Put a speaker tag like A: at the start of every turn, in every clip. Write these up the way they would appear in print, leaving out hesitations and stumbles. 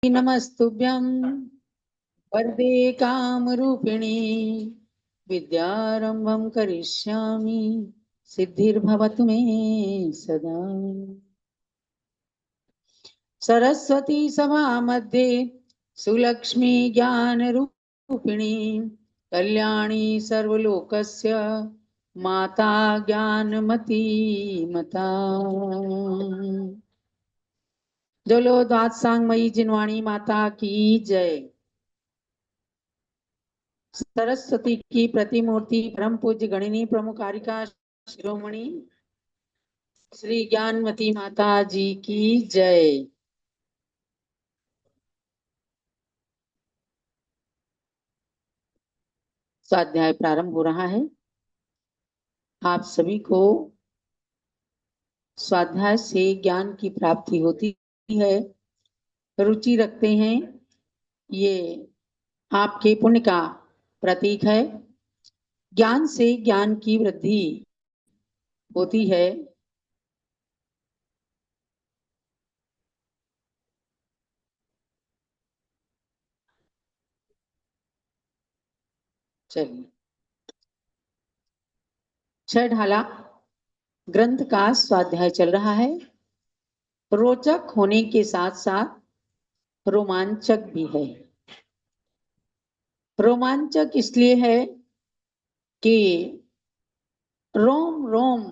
A: नमस्तुभ्यं वरदे कामरूपिणी विद्यारंभं करिष्यामि सिद्धिर्भवतु मे सदा। सरस्वती सभा मध्ये सुलक्ष्मी ज्ञान रूपिणी कल्याणी सर्वलोकस्य माता ज्ञानमती मता। बोलो द्वादशांगमयी जिनवाणी माता की जय। सरस्वती की प्रतिमूर्ति परम पूज्य गणिनी प्रमुखारिका शिरोमणि श्री ज्ञानमती माता जी की जय। स्वाध्याय प्रारंभ हो रहा है। आप सभी को स्वाध्याय से ज्ञान की प्राप्ति होती है, रुचि रखते हैं, ये आपके पुण्य का प्रतीक है। ज्ञान से ज्ञान की वृद्धि होती है। चलिए, छह ढाला ग्रंथ का स्वाध्याय चल रहा है। रोचक होने के साथ साथ रोमांचक भी है। रोमांचक इसलिए है कि रोम रोम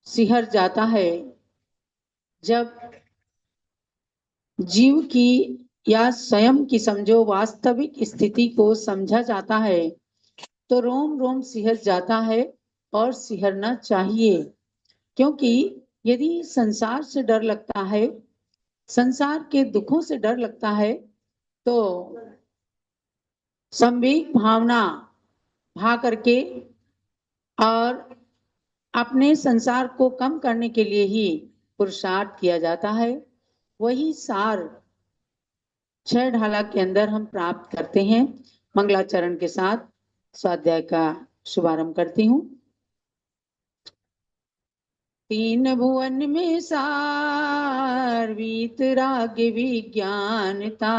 A: सिहर जाता है जब जीव की या स्वयं की समझो वास्तविक स्थिति को समझा जाता है तो रोम रोम सिहर जाता है और सिहरना चाहिए। क्योंकि यदि संसार से डर लगता है, संसार के दुखों से डर लगता है, तो संवेग भावना भा करके और अपने संसार को कम करने के लिए ही पुरुषार्थ किया जाता है। वही सार छह ढाला के अंदर हम प्राप्त करते हैं। मंगलाचरण के साथ स्वाध्याय का शुभारंभ करती हूँ। तीन भुवन में सार वीतराग विज्ञानता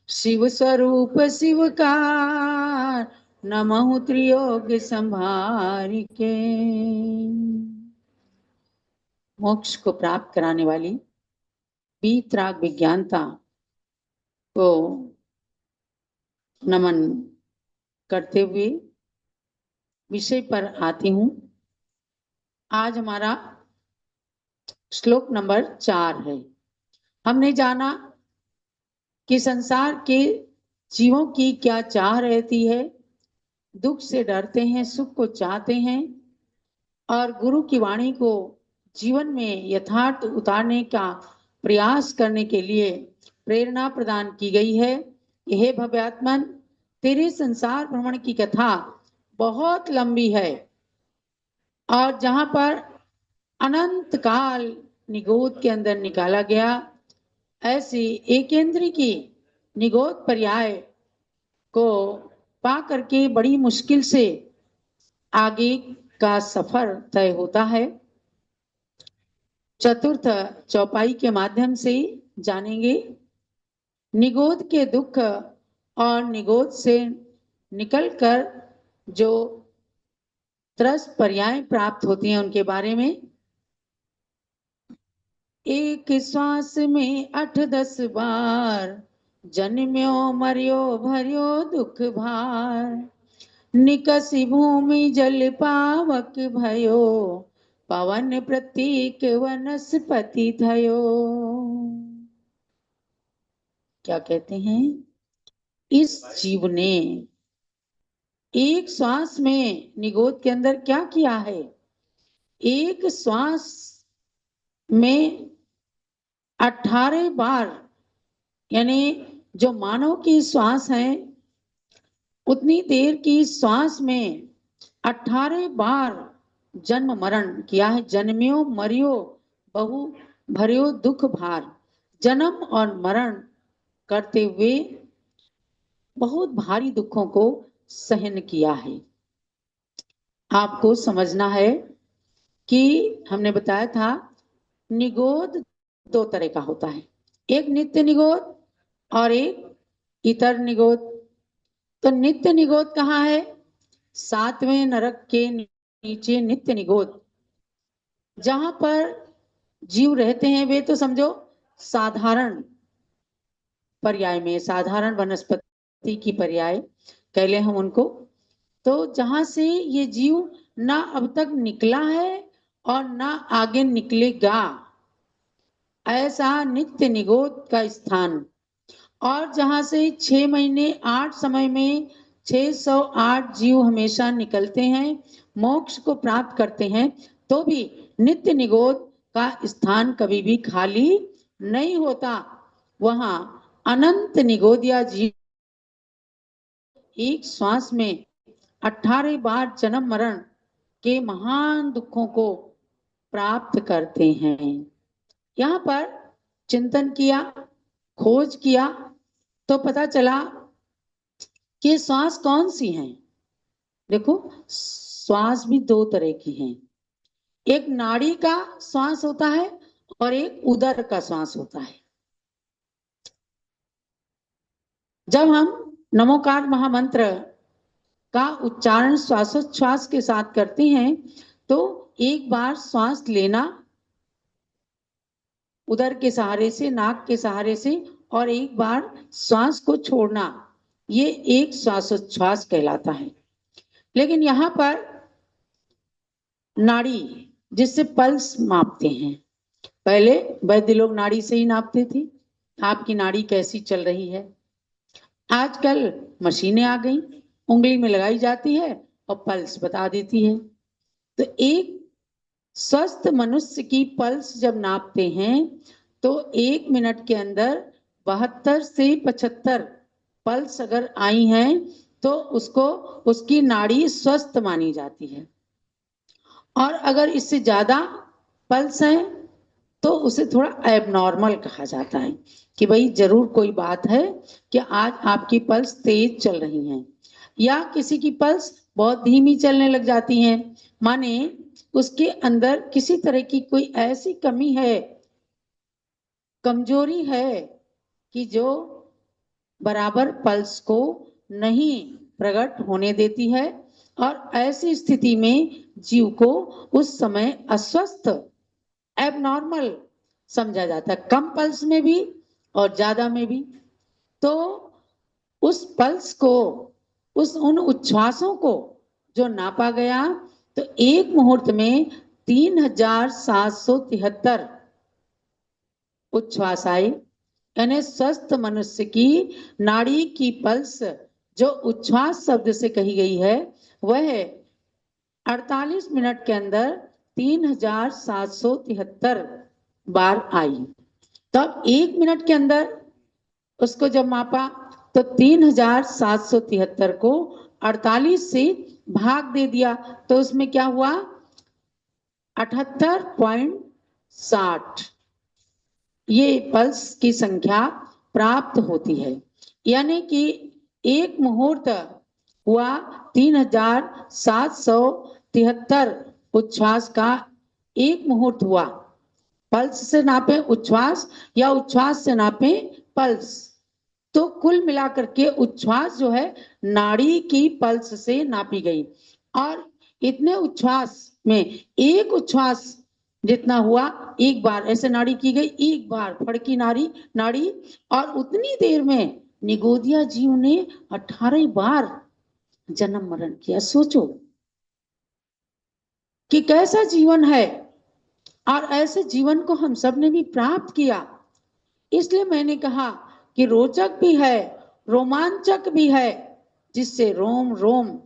A: शिव स्वरूप शिव का नमः त्रियोग संभार के। मोक्ष को प्राप्त कराने वाली वीतराग विज्ञानता को नमन करते हुए विषय पर आती हूँ। आज हमारा श्लोक नंबर 4 है। हमने जाना कि संसार के जीवों की क्या चाह रहती है। दुख से डरते हैं, सुख को चाहते हैं और गुरु की वाणी को जीवन में यथार्थ उतारने का प्रयास करने के लिए प्रेरणा प्रदान की गई है। यह भव्यात्मन, तेरे संसार भ्रमण की कथा बहुत लंबी है और जहां पर अनंत काल निगोद के अंदर निकाला गया, ऐसी एकेंद्री की निगोद पर्याय को पा करके बड़ी मुश्किल से आगे का सफर तय होता है। चतुर्थ चौपाई के माध्यम से जानेंगे निगोद के दुख और निगोद से निकलकर जो त्रस्त पर्याय प्राप्त होती हैं उनके बारे में। एक श्वास में 8-10 बार जन्म्यो मरियो भरियो दुख भार निकसी भूमि जल पावक भयो पवन प्रतीक वनस्पति थयो। क्या कहते हैं? इस जीव ने एक श्वास में निगोद के अंदर क्या किया है? एक श्वास में 18 बार, यानी जो मानव की श्वास है उतनी देर की श्वास में 18 बार जन्म मरण किया है। जन्म्यो मरियो बहु भरियो दुख भार, जन्म और मरण करते हुए बहुत भारी दुखों को सहन किया है। आपको समझना है कि हमने बताया था निगोद 2 तरह का होता है। एक नित्य निगोद और एक इतर निगोद। तो नित्य निगोद कहाँ है? 7वें नरक के नीचे नित्य निगोद। जहां पर जीव रहते हैं वे तो समझो साधारण पर्याय में, साधारण वनस्पति की पर्याय कह ले हम उनको। तो जहां से ये जीव ना अब तक निकला है और ना आगे निकलेगा, ऐसा नित्य निगोद का स्थान। और जहां से 6 महीने 8 समय में 608 जीव हमेशा निकलते हैं, मोक्ष को प्राप्त करते हैं, तो भी नित्य निगोद का स्थान कभी भी खाली नहीं होता। वहां अनंत निगोदिया जीव एक श्वास में 18 बार जन्म मरण के महान दुखों को प्राप्त करते हैं। यहाँ पर चिंतन किया, खोज किया, तो पता चला कि श्वास कौन सी हैं। देखो, श्वास भी दो तरह की हैं। एक नाड़ी का श्वास होता है और एक उदर का श्वास होता है। जब हम नमोकार महामंत्र का उच्चारण श्वासोच्छ्वास के साथ करते हैं तो एक बार श्वास लेना उदर के सहारे से, नाक के सहारे से, और एक बार श्वास को छोड़ना, ये एक श्वासोच्छ्वास कहलाता है। लेकिन यहाँ पर नाड़ी जिससे पल्स मापते हैं, पहले वैद्य लोग नाड़ी से ही नापते थे आपकी नाड़ी कैसी चल रही है। आजकल मशीनें आ गई, उंगली में लगाई जाती है और पल्स बता देती है। तो एक स्वस्थ मनुष्य की पल्स जब नापते हैं तो 1 मिनट के अंदर 72 से 75 पल्स अगर आई हैं तो उसको, उसकी नाड़ी स्वस्थ मानी जाती है। और अगर इससे ज्यादा पल्स है तो उसे थोड़ा एबनॉर्मल कहा जाता है कि भाई जरूर कोई बात है कि आज आपकी पल्स तेज चल रही है, या किसी की पल्स बहुत धीमी चलने लग जाती है, माने उसके अंदर किसी तरह की कोई ऐसी कमी है, कमजोरी है कि जो बराबर पल्स को नहीं प्रकट होने देती है। और ऐसी स्थिति में जीव को उस समय अस्वस्थ, एबनॉर्मल समझा जाता है, कम पल्स में भी और ज्यादा में भी। तो उस पल्स को, उन उच्छ्वासों को जो नापा गया, तो एक मुहूर्त में 3773 उच्छ्वास आए। यानी स्वस्थ मनुष्य की नाड़ी की पल्स जो उच्छ्वास शब्द से कही गई है वह 48 मिनट के अंदर 3773 बार आई। तब 1 मिनट के अंदर उसको जब मापा तो 3773 को 48 से भाग दे दिया, तो उसमें क्या हुआ, 78.60 ये पल्स की संख्या प्राप्त होती है। यानी कि एक मुहूर्त हुआ 3773 उच्छ्वास का, एक मुहूर्त हुआ। पल्स से नापे उच्छ्वास या उच्छ्वास से नापे पल्स, तो कुल मिलाकर के उच्छ्वास जो है नाड़ी की पल्स से नापी गई। और इतने उच्छ्वास में एक उच्छ्वास जितना हुआ, एक बार ऐसे नाड़ी की गई, एक बार फड़की नाड़ी, और उतनी देर में निगोदिया जीव ने 18 बार जन्म मरण किया। सोचो कि कैसा जीवन है, और ऐसे जीवन को हम सब ने भी प्राप्त किया। इसलिए मैंने कहा कि रोचक भी है, रोमांचक भी है, जिससे रोम रोम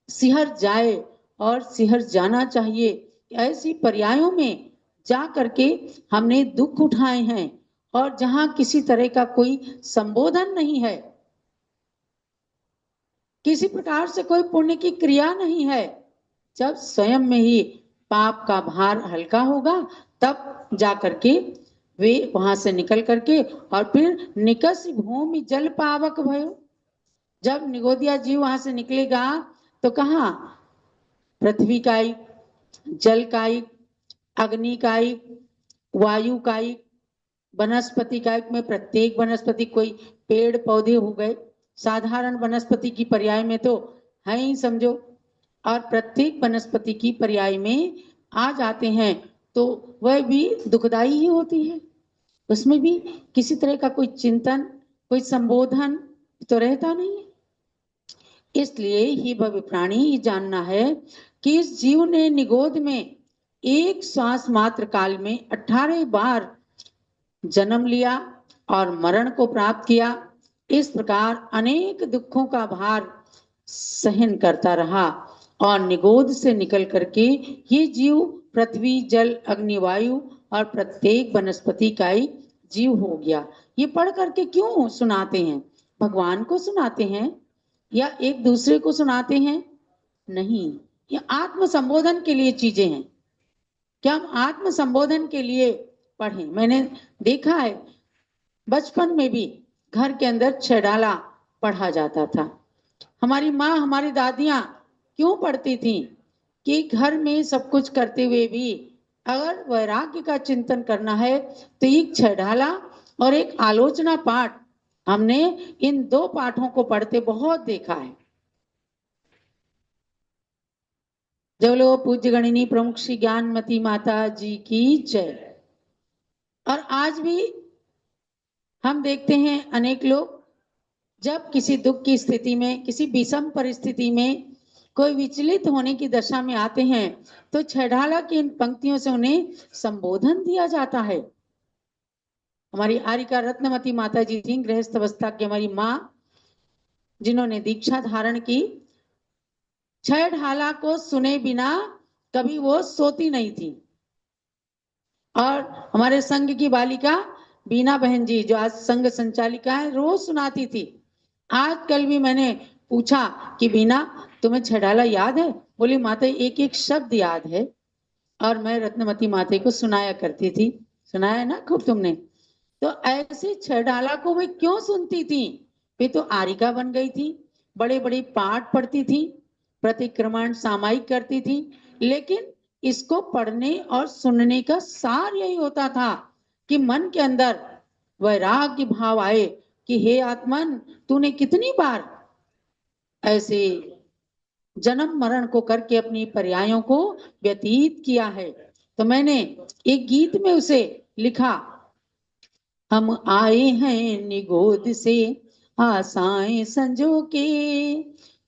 A: सिहर जाए और सिहर जाना चाहिए। ऐसी पर्यायों में जा करके हमने दुख उठाए हैं, और जहां किसी तरह का कोई संबोधन नहीं है, किसी प्रकार से कोई पुण्य की क्रिया नहीं है, जब स्वयं में ही पाप का भार हल्का होगा तब जा करके वे वहां से निकल करके, और फिर निकस भूमि जल पावक भयो। जब निगोदिया जीव वहां से निकलेगा तो कहा, पृथ्वी कायिक, जल कायिक, अग्नि कायिक, वायु कायिक, वनस्पति का में प्रत्येक वनस्पति, कोई पेड़ पौधे हो गए, साधारण वनस्पति की पर्याय में तो है ही समझो, और प्रत्येक वनस्पति की पर्याय में आ जाते हैं तो वह भी दुखदाई ही होती है। उसमें भी किसी तरह का कोई चिंतन, कोई संबोधन तो रहता नहीं है। इसलिए ही भव्य प्राणी ये जानना है कि इस जीव ने निगोद में एक श्वास मात्र काल में 18 बार जन्म लिया और मरण को प्राप्त किया। इस प्रकार अनेक दुखों का भार सहन करता रहा और निगोद से निकल करके ये जीव पृथ्वी, जल, अग्नि, वायु और प्रत्येक वनस्पति का ही जीव हो गया। ये पढ़ करके क्यों सुनाते हैं? भगवान को सुनाते हैं या एक दूसरे को सुनाते हैं? नहीं, ये आत्म संबोधन के लिए चीजें हैं। क्या हम आत्म संबोधन के लिए पढ़ें? मैंने देखा है बचपन में भी घर के अंदर छेड़ाला पढ़ा जाता था। हमारी माँ, हमारी दादियां क्यों पढ़ती थी कि घर में सब कुछ करते हुए भी अगर वैराग्य का चिंतन करना है तो एक छेड़ाला और एक आलोचना पाठ, हमने इन दो पाठों को पढ़ते बहुत देखा है। जब लोग पूज्य गणिनी प्रमुख श्री ज्ञानमती माता जी की जय। और आज भी हम देखते हैं अनेक लोग जब किसी दुख की स्थिति में, किसी विषम परिस्थिति में, कोई विचलित होने की दशा में आते हैं तो छेड़ाला की इन पंक्तियों से उन्हें संबोधन दिया जाता है। हमारी आरिका रत्नमती माता जी थी, गृहस्थ अवस्था की हमारी माँ, जिन्होंने दीक्षा धारण की। छेड़ाला को सुने बिना कभी वो सोती नहीं थी। और हमारे संघ की बालिका बीना बहन जी, जो आज संघ संचालिका है, रोज सुनाती थी। आज कल भी मैंने पूछा कि बीना, तुम्हें छेड़ाला याद है? बोली माता एक एक शब्द याद है। और मैं रत्नमती माता को सुनाया करती थी। सुनाया ना खूब तुमने? तो ऐसे छेड़ाला को मैं क्यों सुनती थी? वे तो आरिका बन गई थी, बड़े बड़े पाठ पढ़ती थी, प्रतिक्रमण सामायिक करती थी, लेकिन इसको पढ़ने और सुनने का सार यही होता था कि मन के अंदर वैराग्य भाव आए कि हे आत्मन, तूने कितनी बार ऐसे जन्म मरण को करके अपनी पर्यायों को व्यतीत किया है। तो मैंने एक गीत में उसे लिखा, हम आए हैं निगोद से आशाएं संजो के,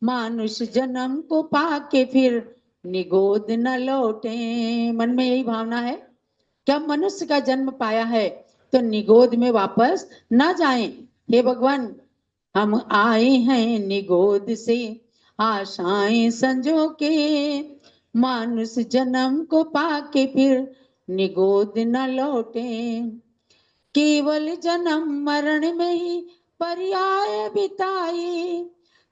A: मानुष जन्म को पाके फिर निगोद न लौटे। मन में यही भावना है कि हम मनुष्य का जन्म पाया है तो निगोद में वापस न जाएं। हे भगवान, हम आए हैं निगोद से आशाएं संजो के, मानुष जन्म को पाके फिर निगोद न लौटे। केवल जन्म मरण में ही पर्याय बिताए,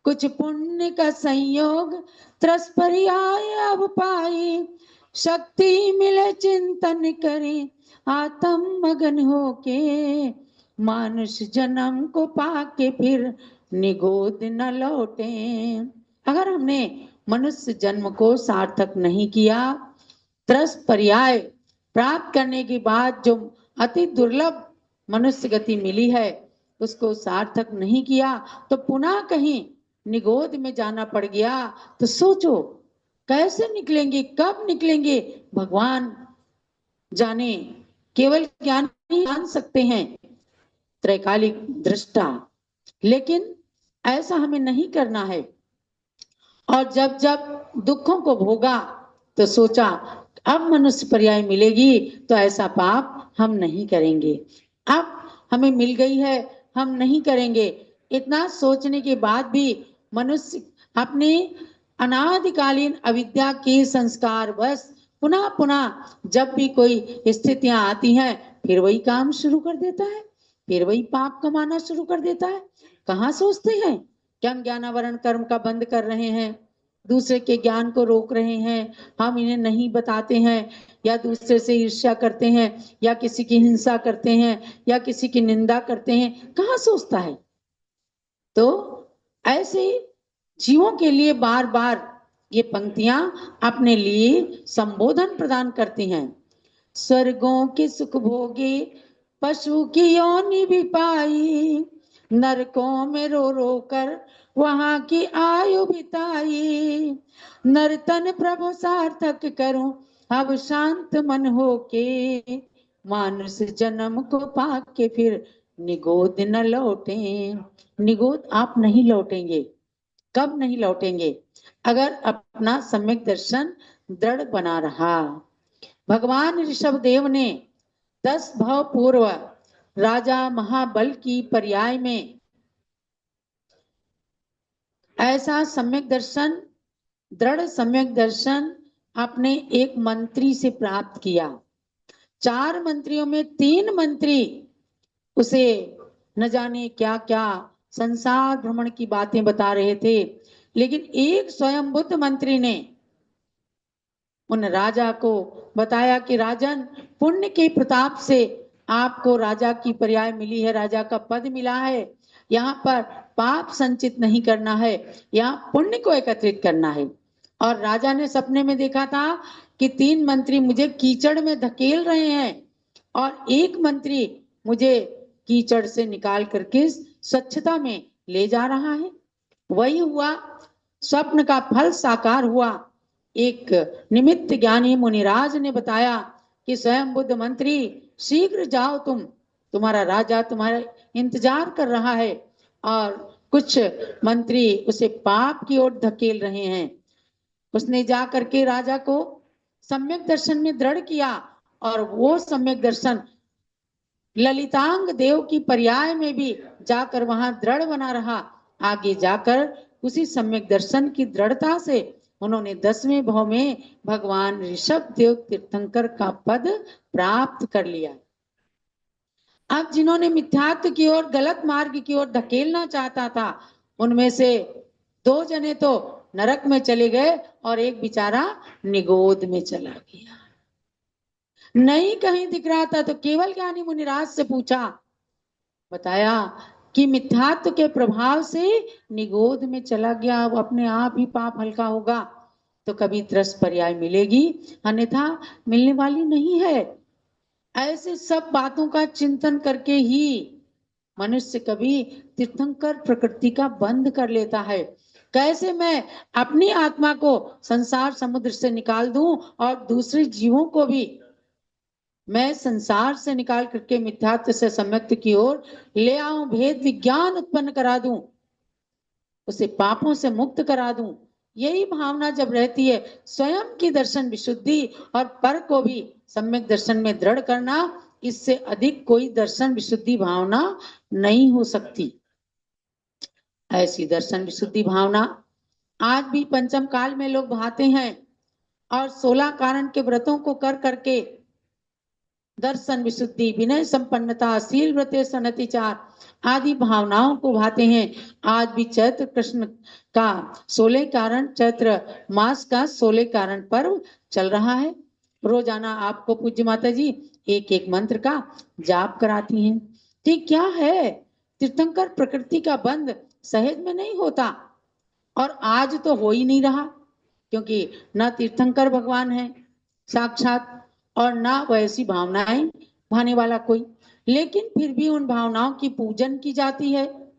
A: कुछ पुण्य का संयोग त्रस पर्याय अब पाए। शक्ति मिले चिंतन करे आत्म मगन होके, मानुष जन्म को पाके फिर निगोद न लौटे। अगर हमने मनुष्य जन्म को सार्थक नहीं किया, त्रस पर्याय प्राप्त करने के बाद जो अति दुर्लभ मनुष्य गति मिली है उसको सार्थक नहीं किया तो पुनः कहीं निगोद में जाना पड़ गया तो सोचो कैसे निकलेंगे, कब निकलेंगे, भगवान जाने। केवल ज्ञान ही जान सकते हैं, त्रैकालिक दृष्टा। लेकिन ऐसा हमें नहीं करना है। और जब जब दुखों को भोगा तो सोचा अब मनुष्य पर्याय मिलेगी तो ऐसा पाप हम नहीं करेंगे, अब हमें मिल गई है हम नहीं करेंगे। इतना सोचने के बाद भी मनुष्य अपने अनादिकालीन अविद्या के संस्कार बस पुनः पुनः जब भी कोई स्थितियां आती हैं फिर वही काम शुरू कर देता है, फिर वही पाप कमाना शुरू कर देता है। कहाँ सोचते हैं कि हम ज्ञानावरण कर्म का बंद कर रहे हैं, दूसरे के ज्ञान को रोक रहे हैं, हम इन्हें नहीं बताते हैं, या दूसरे से ईर्ष्या करते हैं, या किसी की हिंसा करते हैं, या किसी की निंदा करते हैं। कहाँ सोचता है? तो ऐसे जीवों के लिए बार बार ये पंक्तियां अपने लिए संबोधन प्रदान करती हैं। स्वर्गों के सुख भोगे पशु की योनि भी पाई, नरकों में रो रो कर वहां की आयु बिताई। नर्तन प्रभु सार्थक करूं अब शांत मन होके, मानुष जन्म को पाके फिर निगोद न लौटे। निगोद आप नहीं लौटेंगे। कब नहीं लौटेंगे? अगर अपना सम्यक दर्शन दृढ़ बना रहा। भगवान ऋषभ देव ने 10 भव पूर्व राजा महाबल की पर्याय में ऐसा सम्यक दर्शन, दृढ़ सम्यक दर्शन अपने एक मंत्री से प्राप्त किया। 4 मंत्रियों में 3 मंत्री उसे न जाने क्या क्या संसार भ्रमण की बातें बता रहे थे, लेकिन एक स्वयं बुद्ध मंत्री ने उन राजा को बताया कि राजन, पुण्य के प्रताप से आपको राजा की पर्याय मिली है, राजा का पद मिला है। यहाँ पर पाप संचित नहीं करना है, यहाँ पुण्य को एकत्रित करना है। और राजा ने सपने में देखा था कि 3 मंत्री मुझे कीचड़ में धकेल रहे हैं और एक मंत्री मुझे कीचड़ से निकाल करके स्वच्छता में ले जा रहा है। वही हुआ, स्वप्न का फल साकार हुआ। एक निमित्त ज्ञानी मुनिराज ने बताया कि स्वयं बुद्ध मंत्री, शीघ्र जाओ, तुम्हारा राजा तुम्हारा इंतजार कर रहा है। और कुछ मंत्री उसे पाप की ओर धकेल रहे हैं। उसने जा करके राजा को सम्यक दर्शन में दृढ़ किया और वो सम्यक दर्शन ललितांग देव की पर्याय में भी जाकर वहां दृढ़ बना रहा। आगे जाकर उसी सम्यक दर्शन की दृढ़ता से उन्होंने 10वें भव में भगवान ऋषभ देव तीर्थंकर का पद प्राप्त कर लिया। अब जिन्होंने मिथ्यात्व की ओर, गलत मार्ग की ओर धकेलना चाहता था, उनमें से 2 जने तो नरक में चले गए और एक बेचारा निगोद में चला गया। नहीं कहीं दिख रहा था तो केवल ज्ञानी मुनिराज से पूछा, बताया कि मिथ्यात्व के प्रभाव से निगोद में चला गया। अब अपने आप ही पाप हल्का होगा तो कभी त्रस पर्याय मिलेगी, अन्यथा मिलने वाली नहीं है। ऐसे सब बातों का चिंतन करके ही मनुष्य कभी तीर्थंकर प्रकृति का बंध कर लेता है। कैसे मैं अपनी आत्मा को संसार समुद्र से निकाल दूं और दूसरे जीवों को भी मैं संसार से निकाल करके मिथ्यात्व से सम्यक्त्व की ओर ले आऊं, भेद विज्ञान उत्पन्न करा दूं, उसे पापों से मुक्त करा दूं। यही भावना जब रहती है, स्वयं की दर्शन विशुद्धि और पर को भी सम्यक दर्शन में दृढ़ करना, इससे अधिक कोई दर्शन विशुद्धि भावना नहीं हो सकती। ऐसी दर्शन विशुद्धि भावना आज भी पंचम काल में लोग भाते हैं और 16 कारण के व्रतों को कर करके दर्शन विशुद्धि, विनय संपन्नता, शील व्रते सनतिचार आदि भावनाओं को भाते हैं। आज भी चैत्र कृष्ण का 16 कारण, चैत्र मास का 16 कारण पर्व चल रहा है। रोजाना आपको पूज्य माता जी एक एक मंत्र का जाप कराती हैं। ठीक क्या है, तीर्थंकर प्रकृति का बंध सहज में नहीं होता और आज तो हो ही नहीं रहा, क्योंकि न तीर्थंकर भगवान है साक्षात और ना वैसी भावनाएं भाने वाला कोई। लेकिन फिर भी उन भावनाओं की पूजन की जाती है,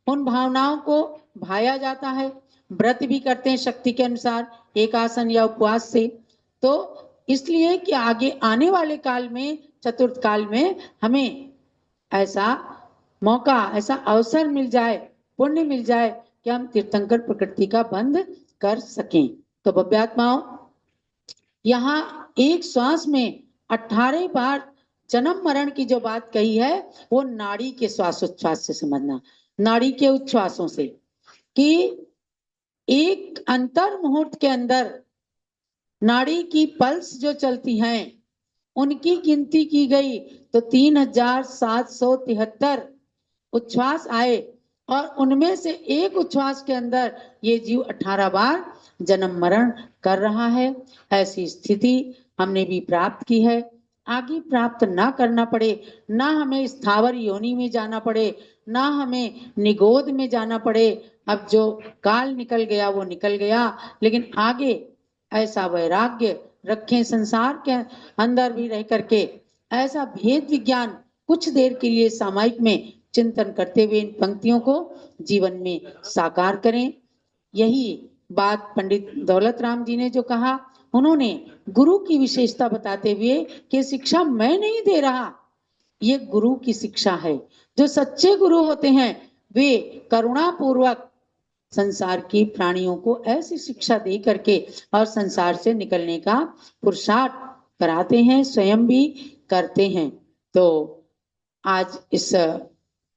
A: उन भावनाओं को भाया जाता है। व्रत भी करते हैं शक्ति के अनुसार, एक आसन या उपवास से। तो इसलिए कि आगे आने वाले काल में, चतुर्थ काल में, हमें ऐसा मौका, ऐसा अवसर मिल जाए, पुण्य मिल जाए कि हम तीर्थंकर प्रकृति का बंध कर सकें। तो भव्यात्माओं, यहाँ एक श्वास में 18 बार जन्म मरण की जो बात कही है, वो नाड़ी के श्वासोच्छ्वास से समझना, नाड़ी के उच्छ्वासों से, कि एक अंतर मुहूर्त के अंदर नाड़ी की पल्स जो चलती हैं, उनकी गिनती की गई तो 3773 उच्छ्वास आए और उनमें से एक उच्छ्वास के अंदर ये जीव 18 बार जन्म मरण कर रहा है। ऐसी स्थिति हमने भी प्राप्त की है। आगे प्राप्त ना करना पड़े, ना हमें स्थावर योनि में जाना पड़े, ना हमें निगोद में जाना पड़े। अब जो काल निकल गया वो निकल गया, लेकिन आगे ऐसा वैराग्य रखें, संसार के अंदर भी रह करके ऐसा भेद विज्ञान कुछ देर के लिए सामायिक में चिंतन करते हुए इन पंक्तियों को जीवन में साकार करें। यही बात पंडित दौलत राम जी ने जो कहा, उन्होंने गुरु की विशेषता बताते हुए कि शिक्षा मैं नहीं दे रहा, ये गुरु की शिक्षा है। जो सच्चे गुरु होते हैं वे करुणा पूर्वक संसार की प्राणियों को ऐसी शिक्षा दे करके और संसार से निकलने का पुरुषार्थ कराते हैं, स्वयं भी करते हैं। तो आज इस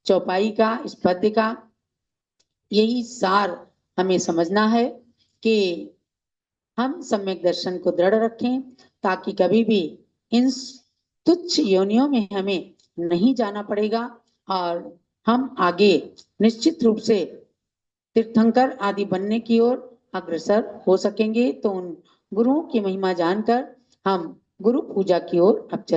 A: चौपाई का, इस पद्य का यही सार हमें समझना है कि हम सम्यक दर्शन को दृढ़ रखें, ताकि कभी भी इन तुच्छ योनियों में हमें नहीं जाना पड़ेगा और हम आगे निश्चित रूप से तीर्थंकर आदि बनने की ओर अग्रसर हो सकेंगे। तो उन गुरुओं की महिमा जानकर हम गुरु पूजा की ओर अब चलते हैं।